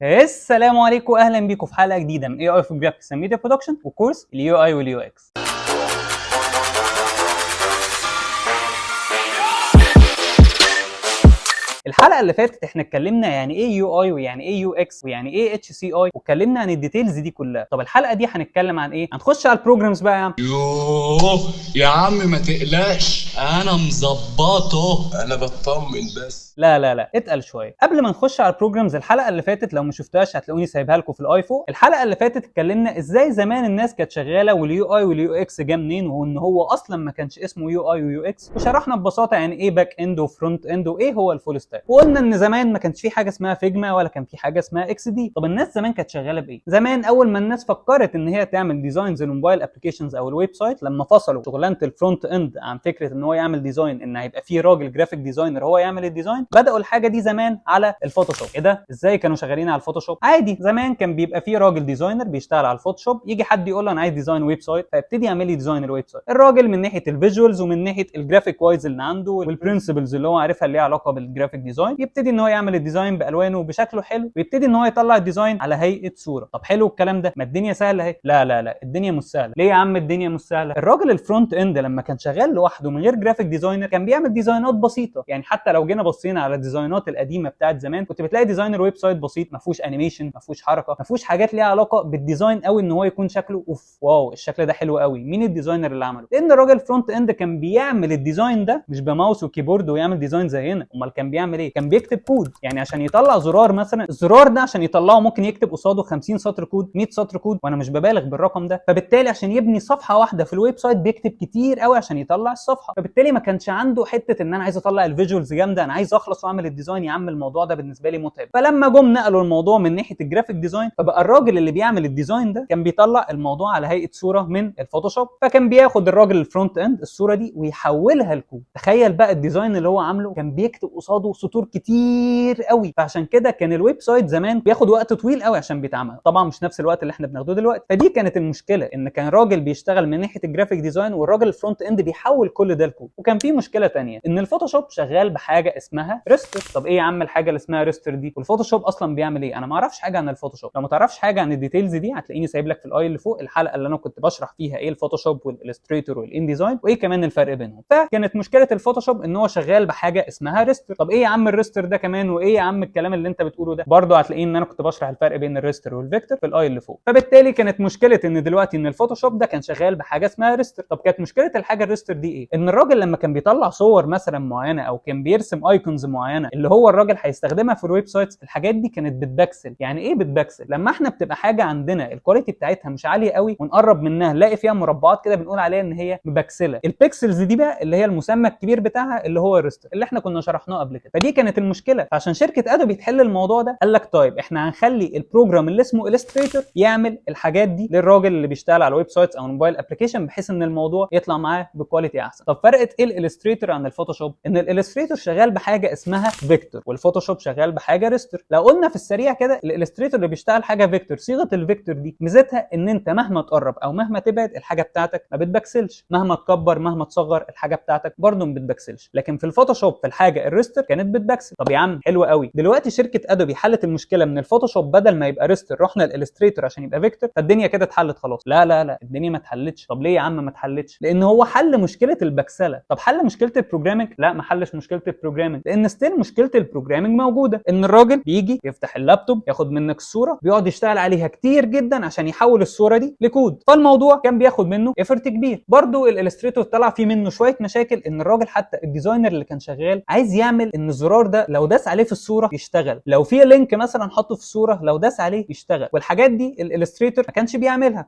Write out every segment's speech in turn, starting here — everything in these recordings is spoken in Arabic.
السلام عليكم، اهلا بيكم في حلقه جديده من اي اي في جرافيكس اند ميديا برودكشن وكورس اليو اي واليو اكس. الحلقه اللي فاتت احنا اتكلمنا يعني ايه يو اي ويعني ايه يو اكس ويعني ايه اتش سي اي، واتكلمنا عن الديتيلز دي كلها. طب الحلقه دي هنتكلم عن ايه؟ هنخش على البروجرامز بقى يا عم. يوه يا عم ما تقلقش، انا مظبطه، انا بطمن بس. لا اتقل شويه قبل ما نخش على البروجرامز. الحلقه اللي فاتت لو ما شفتهاش هتلاقوني سايبها لكم في الاي فوق. الحلقه اللي فاتت اتكلمنا ازاي زمان الناس كانت شغاله واليو اي واليو اكس جه منين، وان هو اصلا ما كانش اسمه يو اي ويو اكس، وشرحنا ببساطه يعني ايه باك اند وفرونت اند وايه هو الفول ستاك. وقلنا ان زمان ما كانش في حاجه اسمها فيجما ولا كان في حاجه اسمها اكس دي. طب الناس زمان كانت شغاله بايه؟ زمان اول ما الناس فكرت ان هي تعمل ديزاينز للموبايل ابلكيشنز او الويب سايت، لما فصلوا شغلانه الفرونت اند عن فكره ان هو يعمل ديزاين، ان هيبقى في راجل جرافيك ديزاينر هو يعمل الديزاين، بداوا الحاجه دي زمان على الفوتوشوب. ايه ده؟ ازاي كانوا شغالين على الفوتوشوب؟ عادي، زمان كان بيبقى في راجل ديزاينر بيشتغل على الفوتوشوب، يجي حد يقول له انا عايز ديزاين ويب سايت، فيبتدي يعمل لي ديزاين الويب سايت. الراجل من ناحيه الفيجوالز ومن ناحيه الجرافيك وايز اللي عنده والبرنسبلز اللي هو عارفها اللي ليها علاقه بالجرافيك ديزاين، يبتدي ان هو يعمل الديزاين بالوانه وبشكله حلو، ويبتدي ان هو يطلع الديزاين على هيئه صوره. طب حلو الكلام ده، ما الدنيا سهله اهي. لا الدنيا مش سهله. ليه يا عم الدنيا مش سهله؟ الراجل الفرونت اند لما كان شغال لوحده من غير جرافيك ديزاينر كان بيعمل ديزاينات بسيطه. يعني حتى لو جينا بصينا على الديزاينات القديمه بتاعت زمان كنت بتلاقي ديزاينر ويب سايت بسيط، ما فيهوش انيميشن، ما فيهوش حركه، ما فيهوش حاجات ليها علاقه بالديزاين قوي ان هو يكون شكله اوف واو الشكل ده حلو قوي. مين الديزاينر اللي عمله؟ لان الراجل فرونت اند كان بيعمل الديزاين ده مش بماوس وكيبورد ويعمل ديزاين زي هنا. امال كان بيعمل ايه؟ كان بيكتب كود. يعني عشان يطلع زرار مثلا، الزرار ده عشان يطلعه ممكن يكتب قصاده 50 سطر كود، 100 سطر كود، وانا مش ببالغ بالرقم ده. فبالتالي عشان يبني صفحه واحده في الويب سايت بيكتب كتير قوي عشان يطلع الصفحه. فبالتالي ما كانش عنده حته ان انا عايز اطلع الفيجوالز جامده، انا عايز اخلص واعمل الديزاين. يا عم الموضوع ده بالنسبه لي متعب. فلما جم نقلوا الموضوع من ناحيه الجرافيك ديزاين، فبقى الراجل اللي بيعمل الديزاين ده كان بيطلع الموضوع على هيئه صوره من الفوتوشوب. فكان بياخد الراجل الفرونت اند الصوره دي ويحولها لكود. تخيل بقى الديزاين اللي هو عامله كان بيكتب قصاده سطور كتير قوي. فعشان كده كان الويب سايت زمان بياخد وقت طويل قوي عشان بيتعمل، طبعا مش نفس الوقت اللي احنا بناخده دلوقتي. فدي كانت المشكله، ان كان راجل بيشتغل من ناحيه الجرافيك ديزاين والراجل الفرونت اند بيحول كل ده لكود. وكان في مشكله ثانيه، ان الفوتوشوب شغال بحاجه اسمها ريستر. طب ايه يا عم الحاجه اللي اسمها ريستر دي؟ والفوتوشوب اصلا بيعمل ايه؟ انا ما اعرفش حاجه عن الفوتوشوب. لو ما تعرفش حاجه عن الديتيلز دي هتلاقيني سايب لك في الاي اللي فوق الحلقه اللي انا كنت بشرح فيها ايه الفوتوشوب والالستريتور والانديزاين وايه كمان الفرق بينهم. فكانت مشكله الفوتوشوب ان هو شغال بحاجه اسمها ريستر. طب ايه يا عم الريستر ده كمان؟ وايه يا عم الكلام اللي انت بتقوله ده؟ برضه هتلاقيه ان انا كنت بشرح الفرق بين الريستر والفيكتور في الاي اللي فوق. فبالتالي كانت مشكله ان دلوقتي ان الفوتوشوب ده كان شغال بحاجه اسمها ريستر. طب كانت مشكله الحاجه الريستر دي ايه؟ ان الراجل لما كان بيطلع صور مثلا معينه او كان بيرسم ايكونز معينه اللي هو الراجل هيستخدمها في الويب سايتس، الحاجات دي كانت بتبكسل. يعني ايه بتبكسل؟ لما احنا بتبقى حاجه عندنا الكواليتي بتاعتها مش عاليه قوي ونقرب منها نلاقي فيها مربعات كده بنقول عليها ان هي مبكسله. البيكسلز دي بقى اللي هي المسمى الكبير بتاعها اللي هو الريستر اللي احنا كنا شرحناه قبل كده. فدي كانت المشكله. فعشان شركه ادوبي تحل الموضوع ده قال لك طيب احنا هنخلي البروجرام اللي اسمه الستريتور يعمل الحاجات دي للراجل اللي بيشتغل على الويب سايتس او الموبايل ابلكيشن، بحيث ان الموضوع يطلع معاه بكواليتي احسن. طب فرقت ايه الالستريتور عن الفوتوشوب؟ ان الالستريتور شغال بحاجه اسمها فيكتور والفوتوشوب شغال بحاجه ريستر. لو قلنا في السريع كده الالستريتور اللي بيشتغل حاجه فيكتور، صيغه الفيكتور دي ميزتها ان انت مهما تقرب او مهما تبعد الحاجه بتاعتك ما بتبكسلش، مهما تكبر مهما تصغر الحاجه بتاعتك برضه ما بتبكسلش. لكن في الفوتوشوب في الحاجه الريستر كانت بتبكسل. طب يا عم حلو قوي، دلوقتي شركه ادوبي حلت المشكله من الفوتوشوب بدل ما يبقى ريستر رحنا الالستريتور عشان يبقى فيكتور، فالدنيا كده اتحلت خلاص. لا الدنيا ما اتحلتش. طب ليه يا عم ما اتحلتش؟ لان هو حل مشكله البكسله. طب حل مشكله البروجرامنج؟ لا ما حلش مشكله البروجرامنج، لان ستيل مشكله البروجرامنج موجوده. ان الراجل بيجي يفتح اللابتوب ياخد منك الصوره بيقعد يشتغل عليها كتير جدا عشان يحول الصوره دي لكود، فالموضوع كان بياخد منه ايفورت كبير. برضو الالستريتور طلع فيه منه شويه مشاكل، ان الراجل حتى الديزاينر اللي كان شغال عايز يعمل ان الزرار ده لو داس عليه في الصوره يشتغل، لو في لينك مثلا حطه في الصوره لو داس عليه يشتغل، والحاجات دي الالستريتور ما كانش بيعملها.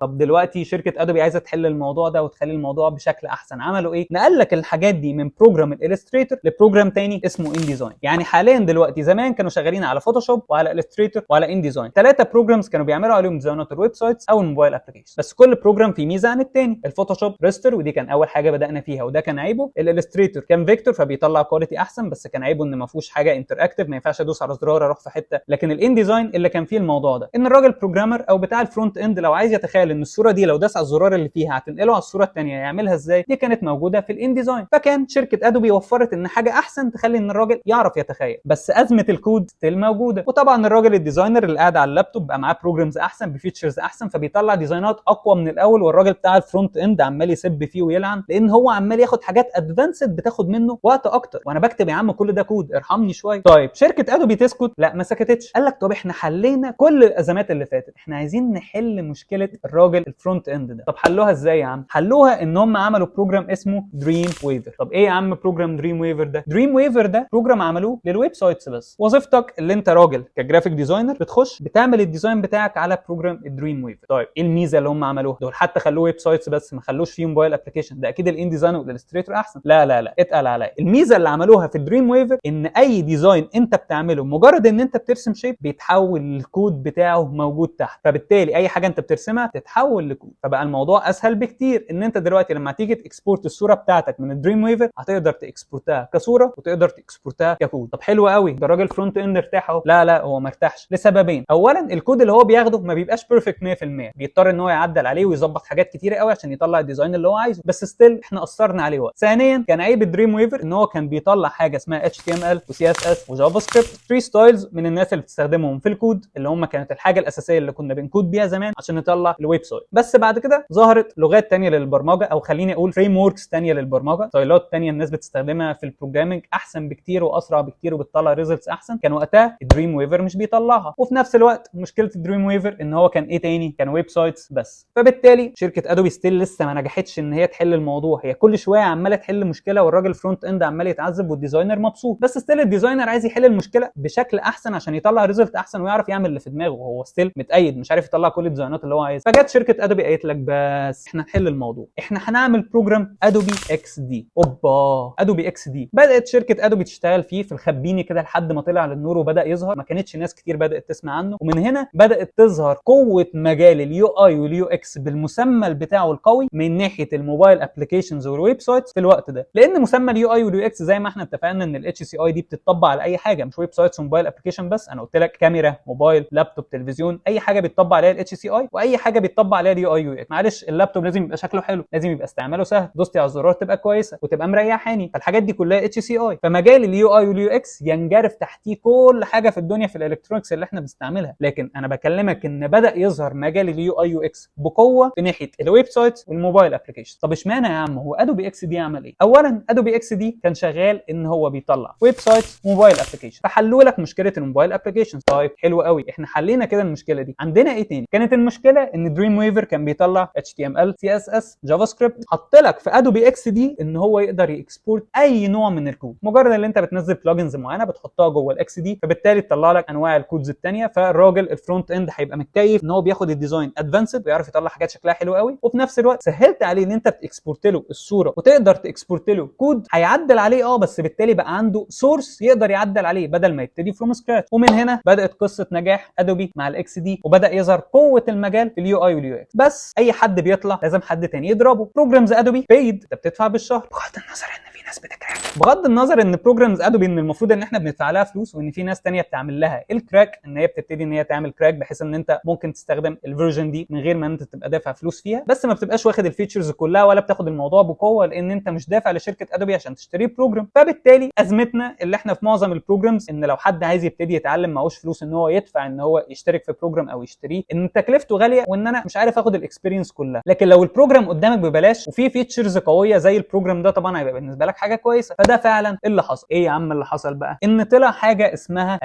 طب دلوقتي شركه ادوبي عايزه تحل الموضوع ده وتخلي الموضوع بشكل احسن. عملوا ايه؟ نقل لك الحاجات دي من بروجرام الالستريتور لبروجرام تاني اسمه انديزاين. يعني حاليا دلوقتي زمان كانوا شغالين على فوتوشوب وعلى الستريتور وعلى انديزاين، ثلاثه بروجرامز كانوا بيعملوا عليهم ديزاينات الويب سايتس او الموبايل ابلكيشن، بس كل بروجرام فيه ميزه عن الثاني. الفوتوشوب ريستر ودي كان اول حاجه بدانا فيها وده كان عيبه. الالستريتور كان فيكتور فبيطلع كواليتي احسن بس بس كان عيبه ان ما فيهوش حاجه انتراكتيف، ما ينفعش ادوس على زرار اروح في حته. لكن الان ديزاين اللي كان فيه الموضوع ده ان الراجل بروجرامر او بتاع الفرونت اند لو عايز يتخيل ان الصوره دي لو داس على الزرار اللي فيها هتنقله على الصوره الثانيه يعملها ازاي، دي كانت موجوده في الان ديزاين. فكان شركه ادوبي وفرت ان حاجه احسن تخلي ان الراجل يعرف يتخيل، بس ازمه الكود ستيل موجوده. وطبعا الراجل الديزاينر اللي قاعد على اللابتوب بقى معاه بروجرامز احسن بفيتشرز احسن، فبيطلع ديزاينات اقوى من الاول، والراجل بتاع الفرونت اند عمال يسب فيه ويلعن لان هو عمال ياخد حاجات ادفانسد بتاخد منه وقت اكتر، وانا بكتب يا عم كل ده كود ارحمني شويه. طيب شركه ادوبي تسكت؟ لا ما سكتتش. قال لك طب احنا حلينا كل الازمات اللي فاتت، احنا عايزين نحل مشكله الراجل الفرونت اند ده. طب حلوها ازاي يا عم؟ حلوها ان هم عملوا بروجرام اسمه دريم ويفر. طب ايه يا عم بروجرام دريم ويفر ده؟ دريم ويفر ده بروجرام عملوه للويب سايتس بس. وظيفتك اللي انت راجل كجرافيك ديزاينر بتخش بتعمل الديزاين بتاعك على بروجرام الدريم ويفر. طيب ايه الميزه اللي هم عملوها؟ دول حتى خلوه ويب سايتس بس ما خلوش فيه موبايل ابلكيشن، ده اكيد الان ديزاين والالستريتور احسن. لا لا لا اتقل عليا. الميزه اللي عملوها في الدريم ويفر ان اي ديزاين انت بتعمله مجرد ان انت بترسم شيب بيتحول الكود بتاعه موجود تحت، فبالتالي اي حاجه انت بترسمها تتحول لكود. فبقى الموضوع اسهل بكتير ان انت دلوقتي لما تيجي تكسبورت الصوره بتاعتك من الدريم ويفر هتقدر تكسبورتها كصوره وتقدر تكسبورتها ككود. طب حلو قوي، ده الراجل فرونت اند ارتاح اهو. لا لا هو ما ارتاحش لسببين. اولا الكود اللي هو بياخده ما بيبقاش بيرفكت 100%، بيضطر ان هو يعدل عليه ويظبط حاجات كتيره قوي عشان يطلع الديزاين اللي هو عايزه، بس ستيل احنا قصرنا عليه وقت. ثانيا كان عيب الدريم ويفر ان هو كان بيطلع حاجه اسمها HTML وCSS وجافا سكريبت 3 ستايلز من الناس اللي بتستخدمهم في الكود، اللي هم كانت الحاجه الاساسيه اللي كنا بنكود بيها زمان عشان نطلع الويب سايت. بس بعد كده ظهرت لغات ثانيه للبرمجه، او خليني اقول فريم وركس ثانيه للبرمجه، ستايلات ثانيه الناس بتستخدمها في البروجرامنج احسن بكتير واسرع بكتير وبتطلع ريزلتس احسن. كان وقتها الدريم ويفر مش بيطلعها. وفي نفس الوقت مشكله الدريم ويفر ان هو كان ايه تاني؟ كان ويب سايتس بس. فبالتالي شركه ادوبي ستيل لسه ما نجحتش ان هي تحل الموضوع، هي كل شويه عماله تحل مشكله والراجل فرونت اند عمال يتعذب والديزاينر مبسوط، بس ستيل الديزاينر عايز يحل المشكله بشكل احسن عشان يطلع ريزلت احسن ويعرف يعمل اللي في دماغه، وهو ستيل متأيد مش عارف يطلع كل الديزاينات اللي هو عايزها. فجت شركه ادوبي قالت لك بس احنا نحل الموضوع، احنا هنعمل بروجرام ادوبي اكس دي. اوبا ادوبي اكس دي بدات شركه ادوبي تشتغل فيه في الخبيني كده لحد ما طلع للنور وبدا يظهر. ما كانتش ناس كتير بدات تسمع عنه، ومن هنا بدات تظهر قوه مجال اليو اي واليو اكس بالمسمى بتاعه القوي من ناحيه الموبايل ابلكيشنز والويب سايتس في الوقت ده. لان مسمى اليو اي واليو اكس زي ما احنا اتفقنا ان الاتش سي اي دي بتطبق على اي حاجه، مش ويب سايتس وموبايل ابلكيشن بس. انا قلت لك كاميرا، موبايل، لابتوب، تلفزيون، اي حاجه بيتطبق عليها الاتش سي اي واي حاجه بيتطبق عليها اليو اي يو اكس. معلش اللابتوب لازم يبقى شكله حلو، لازم يبقى استعماله سهل، دوستي على الزرار تبقى كويسه وتبقى مريحاني، فالحاجات دي كلها اتش سي اي. فمجال اليو اي واليو اكس ينجرف تحتيه كل حاجه في الدنيا في الالكترونكس اللي احنا بنستعملها. لكن انا بكلمك ان بدا يظهر مجال اليو اي يو اكس بقوه في ناحيه الويب سايتس والموبايل ابلكيشن. طب اشمعنى يا عم؟ هو ادوبي اكس دي عمل ايه؟ اولا ادوبي اكس دي كان شغال ان هو بيطلع ويب سايتس وموبايل ابلكيشن، فحلوا لك مشكله الموبايل ابلكيشن. طيب حلو قوي، احنا حلينا كده المشكله دي. عندنا ايه تاني؟ كانت المشكله ان دريم ويفر كان بيطلع HTML CSS جافا سكريبت. حط لك في ادوبي اكس دي ان هو يقدر يكسبورت اي نوع من الكود، مجرد ان انت بتنزل بلجنز معينه بتحطها جوه الاكس دي، فبالتالي تطلع لك انواع الكودز الثانيه. فالراجل الفرونت اند هيبقى متكيف ان هو بياخد الديزاين ادفانسد ويعرف يطلع حاجات شكلها حلو قوي، وفي نفس الوقت سهلت عليه ان انت تكسبورت له الصوره وتقدر تكسبورت له كود هيعدل عليه بس بالتالي بقى عنده سورس يقدر يعدل عليه بدل ما يبتدي فروم سكراتش. ومن هنا بدات قصه نجاح ادوبي مع الاكس دي، وبدا يظهر قوه المجال في اليو اي واليو اكس. بس اي حد بيطلع لازم حد تاني يضربه. بروجرامز ادوبي بيد، انت بتدفع بالشهر، بغض النظر ان في ناس بتكراك، بغض النظر ان بروجرامز ادوبي ان المفروض ان احنا بندفع لها فلوس، وان في ناس تانيه بتعمل لها الكراك، ان هي بتبتدي ان هي تعمل كراك بحيث ان انت ممكن تستخدم الفيرجن دي من غير ما انت تبقى دافع فلوس فيها، بس ما بتبقاش واخد الفيتشرز كلها ولا بتاخد الموضوع بقوه لان انت مش دافع لشركه ادوبي عشان تشتري بروجرام. فبالتالي ازمتنا اللي احنا في معظم البروجرامز ان لو حد عايز يبتدي يتعلم معهوش فلوس ان هو يدفع ان هو يشترك في بروجرام او يشتريه، ان تكلفته غاليه وان انا مش عارف اخد الاكسبيرينس كلها. لكن لو البروجرام قدامك ببلاش وفي فيتشرز قويه زي البروجرام ده طبعا هيبقى بالنسبه لك حاجه كويسه. فده فعلا اللي حصل. ايه يا عم اللي حصل بقى؟ ان طلع حاجه اسمها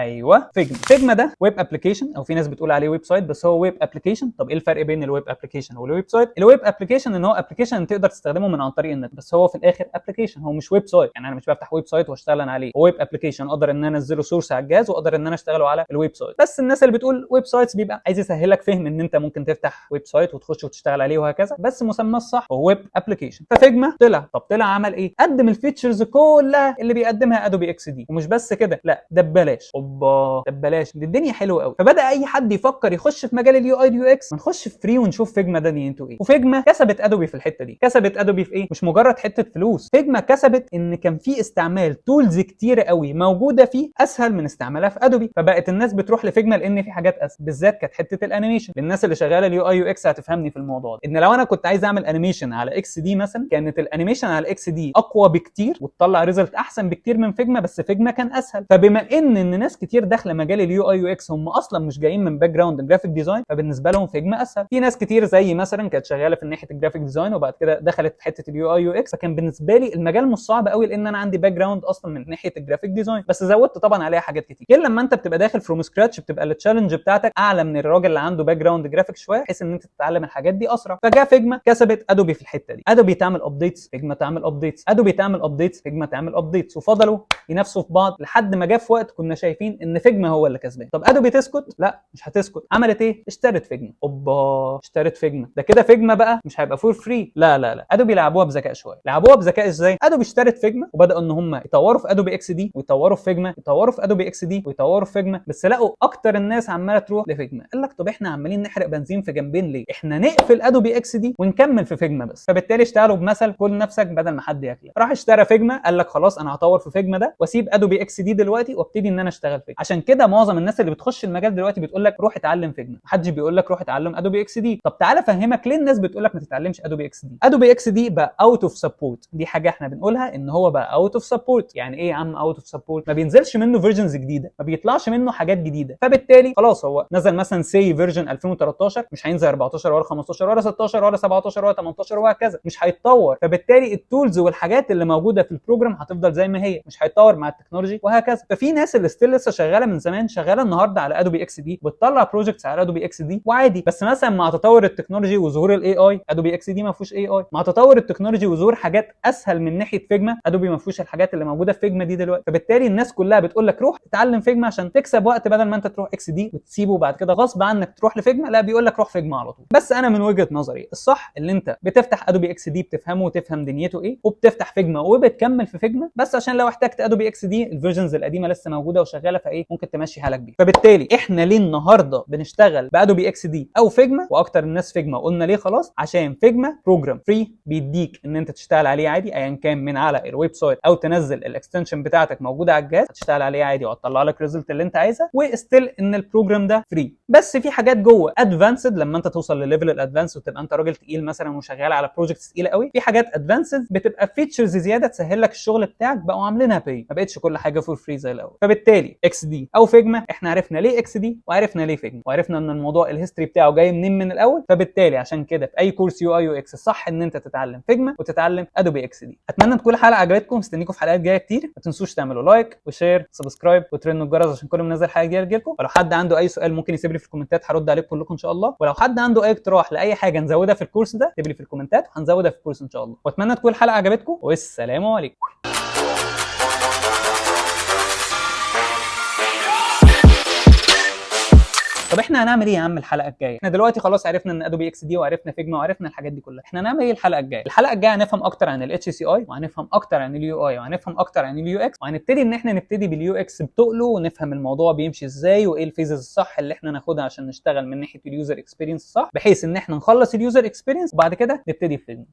فيجما. فيجما ده ويب ابلكيشن، او في ناس بتقول عليه ويب سايت بس هو ويب ابلكيشن. طب ايه الفرق بين الويب ابلكيشن والويب سايت؟ الويب ابلكيشن ان هو ابلكيشن تقدر تستخدمه من عن طريق النت، بس هو في الاخر ابلكيشن، هو مش ويب سايت. يعني انا مش بفتح ويب سايت واشتغل انا عليه، هو ويب ابلكيشن اقدر ان انا انزله سورس على الجهاز واقدر ان انا اشتغله على الويب سايت. بس الناس اللي بتقول ويب سايتس بيبقى عايز يسهلك فهم ان انت ممكن تفتح ويب سايت وتخش وتشتغل عليه وهكذا، بس مسماه الصح هو ويب ابلكيشن. ففيجما طلع، طب طلع عمل ايه؟ قدم الفيتشرز كلها اللي بيقدمها ادوبي اكس دي. ومش بس كده، لا ده ببلاش. اوبا ده ببلاش، دي الدنيا حلوه قوي. فبدا اي حد يفكر يخش في مجال اليو اي اليو اكس، ما نخش في فري ونشوف فيجما ده نيته ايه. وفيجما كسبت ادوبي في الحته دي. كسبت ادوبي في ايه؟ مش مجرد حته فلوس. فيجما كسبت ان كان في استعمال تولز كتير قوي موجوده فيه اسهل من استعمالها في ادوبي، فبقت الناس بتروح لفيجما لان في حاجات اسهل. بالذات كانت حته الانيميشن. للناس اللي شغاله اليو اي يو اكس هتفهمني في الموضوع ده، ان لو انا كنت عايز اعمل انيميشن على اكس دي مثلا، كانت الانيميشن على اكس دي اقوى بكتير وتطلع ريزلت احسن بكتير من فيجما، بس فيجما كان اسهل. فبما ان ناس كتير داخله مجال اليو اي يو اكس هم اصلا مش جايين من باك جراوند جرافيك ديزاين، فبالنسبه لهم فيجما اسهل. في ناس كتير زي مثلا كانت شغاله في ناحيه الجرافيك ديزاين وبعد كده دخلت في حته اليو اي يو اكس، فكان بالنسبه لي المجال مش صعب قوي لان انا عندي باك جراوند اصلا من ناحيه الجرافيك ديزاين، بس زودت طبعا عليها حاجات كتير. غير لما انت بتبقى داخل فروم سكراتش بتبقى التشالنج بتاعتك اعلى من الراجل اللي عنده باك جراوند جرافيك شويه، بحيث ان انت تتعلم الحاجات دي اسرع. فجاء فيجما كسبت ادوبي في الحته دي. ادوبي تعمل ابديتس، فيجما تعمل ابديتس، ادوبي تعمل ابديتس، فيجما تعمل ابديتس، وفضلوا ينافسوا في بعض لحد ما جه في وقت كنا شايفين ان فيجما هو اللي كسبان. طب ادوبي تسكت؟ لا مش هتسكت. عملت ايه؟ اشترت فيجما. اوبا اشترت فيجما. ده كده فيجما بقى مش هيبقى فور فري. لا لا لا، ادوبي لعبوها بذكاء شويه. لعبوها بذكاء ازاي؟ ادوبي اشترت فيجما وبداوا ان هم يطوروا في ادوبي اكس دي ويطوروا في فيجما، يطوروا في ادوبي اكس دي ويطوروا في فيجما، بس لقوا اكتر الناس عماله تروح لفيجما. قال لك طب احنا عمالين نحرق بنزين في جنبين ليه؟ احنا نقفل ادوبي اكس دي ونكمل في فيجما بس. فبالتالي اشتغلوا بمثل كل نفسك بدل ما حد ياكلك. راح اشترى فيجما، قال لك خلاص انا هطور في فيجما ده واسيب ادوبي اكس دي دلوقتي وابتدي ان انا اشتغل فيجما. عشان كده معظم الناس اللي بتخش المجال دلوقتي بتقول لك روح اتعلم فيجما، محدش بيقول لك روح اتعلم ادوبي اكس دي. طب تعالى افهمك ليه الناس بتقول لك ما تتعلمش ادوبي اكس دي. ادوبي اكس دي بقى اوت اوف سبورت، دي حاجه احنا بنقولها ان هو بقى اوت اوف سبورت. يعني ايه يا عم اوت اوف سبورت؟ ما بينزلش منه فيرجنز جديده، ما بيطلعش منه حاجات جديده، فبالتالي خلاص هو نزل مثلا سي فيرجن 2013 مش هينزل 14 ولا 15 ولا 16 ولا 17 ولا 18 وهكذا، مش هيتطور. فبالتالي التولز والحاجات اللي موجوده في البروجرام هتفضل زي ما هي، مش هيتطور مع التكنولوجي وهكذا. ففي ناس اللي ستيل لسه شغاله من زمان شغاله النهارده على ادوبي اكس دي بتطلع بروجكتس على ادوبي اكس دي وعادي، بس مثلا مع تطور التكنولوجي وظهور الاي اي ادوبي اكس دي ما فيهوش اي اي. مع تطور التكنولوجي وظهور حاجات اسهل من ناحيه فيجما ادوبي ما فيهوش الحاجات اللي موجوده في فيجما دي دلوقتي. فبالتالي الناس كلها بتقول لك روح تتعلم فيجما عشان تكسب وقت بدل ما انت تروح اكس دي وتسيبه وبعد كده غصب عنك تروح لفيجما، لا بيقول لك روح فيجما على طول. بس انا من وجهه نظري الصح اللي انت بتفتح ادوبي اكس دي بتفهمه وتفهم دنيته ايه، وبتفتح فيجما وبتكمل في فيجما، بس عشان لو احتجت ادوبي اكس دي الفيرجنز القديمه لسه موجوده وشغاله فايه ممكن تمشي حالك بيها. فبالتالي احنا ليه النهارده بنشتغل بادوبي اكس دي او فيجما واكتر الناس فيجما؟ قلنا ليه خلاص عشان فيجما بروجرام فري بيديك ان انت تشتغل عليه عادي ايا كان من على الويب سايت او تنزل الاكستنشن بتاعتك موجوده على الجهاز هتشتغل عليه عادي وهتطلع لك ريزلت اللي انت عايزها، وستيل ان البروجرام ده فري. بس في حاجات جوه ادفانسد لما انت توصل لليفل الادفانس وتبقى انت راجل تقيل مثلا وشغال على بروجكتس تقيله قوي، في حاجات ادفانسد بتبقى فيتشرز زياده تسهل لك الشغل بتاعك بقوا عاملينها باي، ما بقتش كل حاجه فور فري زي الاول. فبالتالي اكس دي او فيجما احنا عرفنا ليه اكس دي وعرفنا ليه فيجما وعرفنا ان الموضوع الهيستوري بتاعه جاي منين من الاول. فبالتالي عشان كده في اي كورس يو اي يو اكس صح ان انت تتعلم فيجما وتتعلم ادوبي اكس دي. اتمنى تكون الحلقه عجبتكم، مستنيكم في حلقات جايه كتير. ما تنسوش تعملوا لايك وشير سبسكرايب وترنوا الجرس عشان كل ما انزل حاجه جديده تجيلكم. ولو حد عنده اي سؤال ممكن يسيب لي في الكومنتات هرد عليكم كلكم ان شاء الله. ولو حد عنده اي اقتراح لاي حاجه نزودها في الكورس ده اكتب لي في الكومنتات وهنزودها في الكورس ان شاء الله. واتمنى تكون الحلقه عجبتكم والسلام عليكم. طب احنا هنعمل ايه يا عم الحلقه الجايه؟ احنا دلوقتي خلاص عرفنا ان ادوبي اكس دي وعرفنا فيجما وعرفنا الحاجات دي كلها، احنا هنعمل ايه الحلقه الجايه؟ الحلقه الجايه هنفهم اكتر عن الاتش سي اي وهنفهم اكتر عن اليو اي وهنفهم اكتر عن اليو اكس، وهنبتدي ان احنا نبتدي باليو اكس بتقله ونفهم الموضوع بيمشي ازاي وايه الفيزز الصح اللي احنا ناخدها عشان نشتغل من ناحيه اليوزر اكسبيرينس صح، بحيث ان احنا نخلص اليوزر اكسبيرينس وبعد كده نبتدي في فيجما.